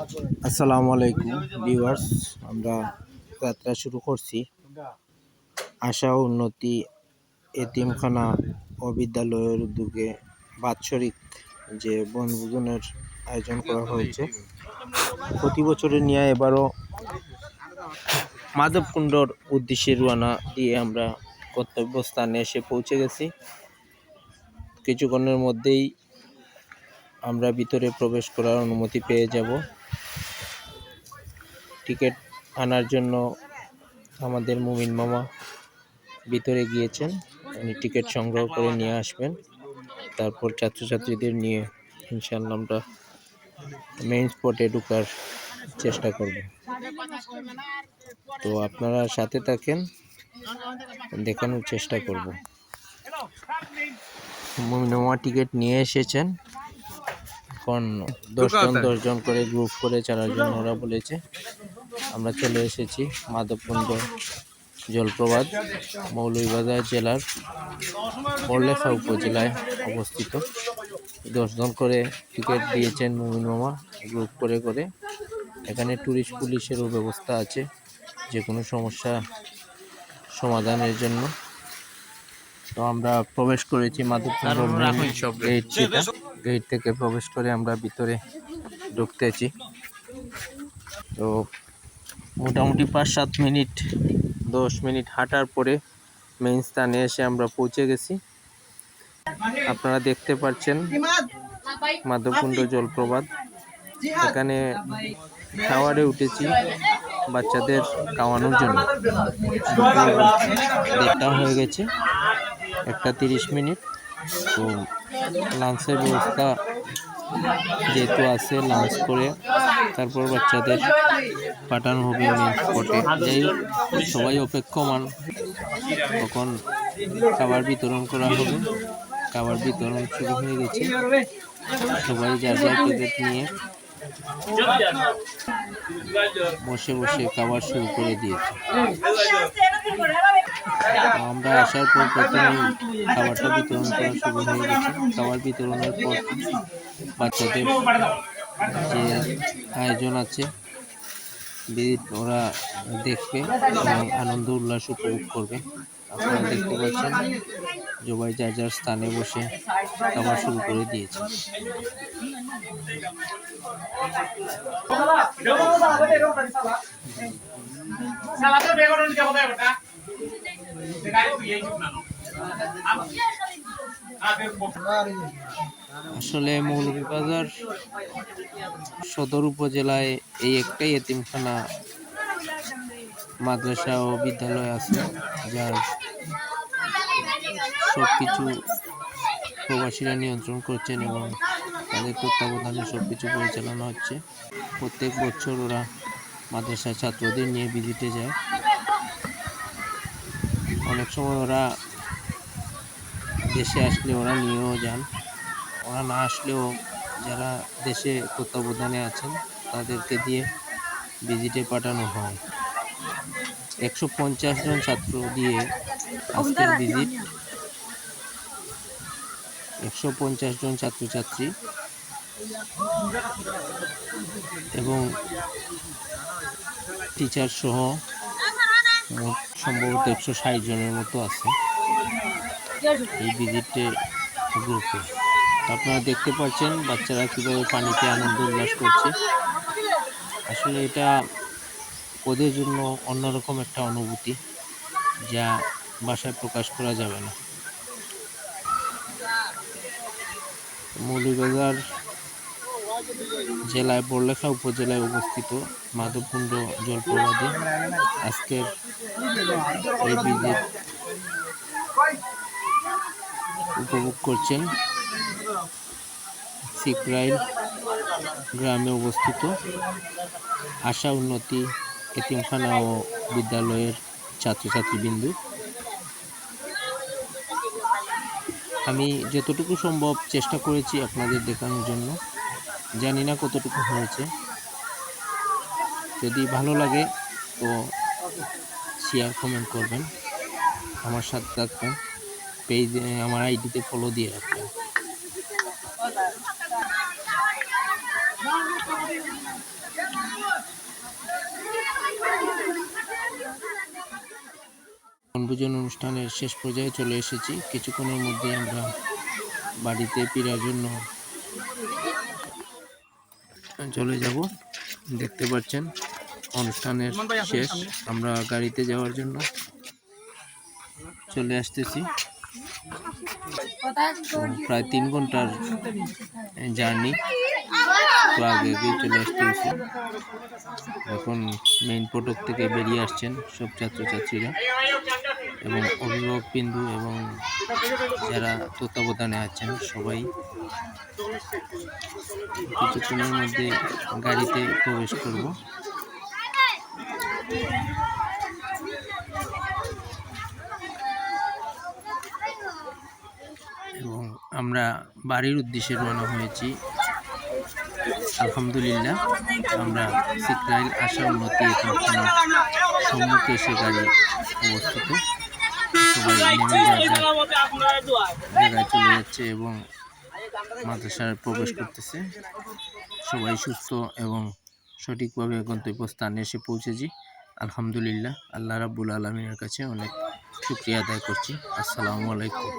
আসসালামু আলাইকুম ভিউয়ার্স, আমরা যাত্রা শুরু করছি আশা উন্নতি এতিমখানা ও বিদ্যালয়ের উদ্যোগে বাৎসরিক যে বনভোজনের আয়োজন করা হয়েছে প্রতি বছরের নিয়ে এবারও মাধবকুণ্ডর উদ্দেশ্যে রওনা দিয়ে আমরা গন্তব্যস্থানে এসে পৌঁছে গেছি। কিছুক্ষণের মধ্যেই আমরা ভিতরে প্রবেশ করার অনুমতি পেয়ে যাব। টিকিট আনার জন্য আমাদের মুমিন মামা ভিতরে গিয়েছেন, উনি টিকিট সংগ্রহ করে নিয়ে আসবেন। তারপর ছাত্রছাত্রীদের নিয়ে ইনশাআল্লাহ আমরা মেইন স্পটে ঢোকার চেষ্টা করব। তো আপনারা সাথে থাকেন, দেখানোর চেষ্টা করব। মুমিন মামা টিকিট নিয়ে এসেছেন, এখন 10 জন করে গ্রুপ করে চালার জন্য ওরা বলেছে। আমরা চলে এসেছি মাধবকুণ্ড জলপ্রপাত, মৌলভীবাজার জেলার বড়লেখা উপজেলায় অবস্থিত। 10 জন করে টিকিট দিয়েছেন মুমিন মামা গ্রুপ করে করে। এখানে ট্যুরিস্ট পুলিশেরও ব্যবস্থা আছে যে কোনো সমস্যা সমাধানের জন্য। তো আমরা প্রবেশ করেছি মাধবকুণ্ড গেট থেকে প্রবেশ করে আমরা ভিতরে ঢুকতেছি। তো মোটামুটি 5-7 মিনিট 10 মিনিট হাঁটার পরে মেইন স্থানে এসে আমরা পৌঁছে গেছি। আপনারা দেখতে পাচ্ছেন মাধবকুণ্ড জলপ্রপাত। এখানে টাওয়ারে উঠেছি বাচ্চাদের খাওয়ানোর জন্য। দেড়টা হয়ে গেছে, 1:30 মিনিট। তো লাঞ্চের ব্যবস্থা যেহেতু আছে, লাঞ্চ করে তারপর বাচ্চাদের পাঠানো হবে মেন স্পটে। যাই হোক, সবাই অপেক্ষমান, তখন খাবার বিতরণ করা হবে। খাবার বিতরণ শুরু হয়ে গেছে, সবাই যার যার প্লেট নিয়ে বসে বসে খাবার শুরু করে দিয়েছে। আমরা আসার পর প্রথমেই খাবারটা বিতরণ করা শুরু হয়ে গেছে। খাবার বিতরণের পর বাচ্চাদের যে আয়োজন আছে ওরা দেখবে এবং আনন্দ উল্লাস উপভোগ করবে। আপনারা দেখতে পাচ্ছেন সবাই যার যার স্থানে বসে খাবার শুরু করে দিয়েছে। আসলে মৌলভীবাজার সদর উপজেলায় এই একটাই এতিমখানা মাদ্রাসা ও বিদ্যালয় আছে, যার সবকিছু প্রবাসীরা নিয়ন্ত্রণ করছেন এবং তাদের তত্ত্বাবধানে সবকিছু পরিচালনা হচ্ছে। প্রত্যেক বছর ওরা মাদ্রাসার ছাত্রদের নিয়ে ভিজিটে যায়। অনেক সময় ওরা দেশে আসলে ওরা নিয়েও যান, ওরা না আসলেও যারা দেশে তত্ত্বাবধানে আছেন তাদেরকে দিয়ে ভিজিটে পাঠানো হয়। 150 জন ছাত্র দিয়ে আজকের ভিজিট, 150 জন ছাত্রছাত্রী এবং টিচার সহ মোট সম্ভবত 160 জনের মতো আছে এই ভিজিটে গ্রুপে। আপনারা দেখতে পাচ্ছেন বাচ্চারা কীভাবে পানিতে আনন্দ উল্লাস করছে। আসলে এটা ওদের জন্য অন্যরকম একটা অনুভূতি, যা ভাষায় প্রকাশ করা যাবে না। মৌলভীবাজার জেলায় বড়লেখা উপজেলায় অবস্থিত মাধবকুণ্ড জলপ্রপাতে আজকের এই ভিজিট উপভোগ করছেন সিকরাইল গ্রামে অবস্থিত আশা উন্নতি এতিমখানা ও বিদ্যালয়ের ছাত্রছাত্রীবৃন্দু। আমি যতটুকু সম্ভব চেষ্টা করেছি আপনাদের দেখানোর জন্য, জানি না কতটুকু হয়েছে। যদি ভালো লাগে তো শেয়ার কমেন্ট করবেন, আমার সাথে থাকবেন, পেজে আমার আইডিতে ফলো দিয়ে রাখবেন। বনভোজন অনুষ্ঠানের শেষ পর্যায়ে চলে এসেছি। কিছুক্ষণের মধ্যে আমরা বাড়িতে ফেরার জন্য চলে যাব। দেখতে পাচ্ছেন অনুষ্ঠানের শেষ, আমরা গাড়িতে যাওয়ার জন্য চলে আসতেছি। প্রায় 3 ঘন্টার জার্নি, তো আগে চলে আসতেছি। এখন মেইন ফটক থেকে বেরিয়ে আসছেন সব ছাত্রছাত্রীরা এবং অভিভাবক বিন্দু এবং যারা তত্ত্বাবধানে আছেন সবাই। কিছুক্ষণের মধ্যে গাড়িতে প্রবেশ করব। এবং আমরা বাড়ির উদ্দেশ্যে রওনা হয়েছি। আলহামদুলিল্লাহ, আমরা সিকরাইল আশা উন্নতি একাডেমির সম্মুখে এসে গাড়ি অবস্থিত। সবাই নেমে জায়গায় চলে যাচ্ছে এবং মাদ্রাসায় প্রবেশ করতেছে। সবাই সুস্থ এবং সঠিকভাবে গন্তব্যস্থানে এসে পৌঁছেছি। আলহামদুলিল্লাহ, আল্লাহ রাব্বুল আলামিনের কাছে অনেক শুকরিয়া আদায় করছি। আসসালামু আলাইকুম।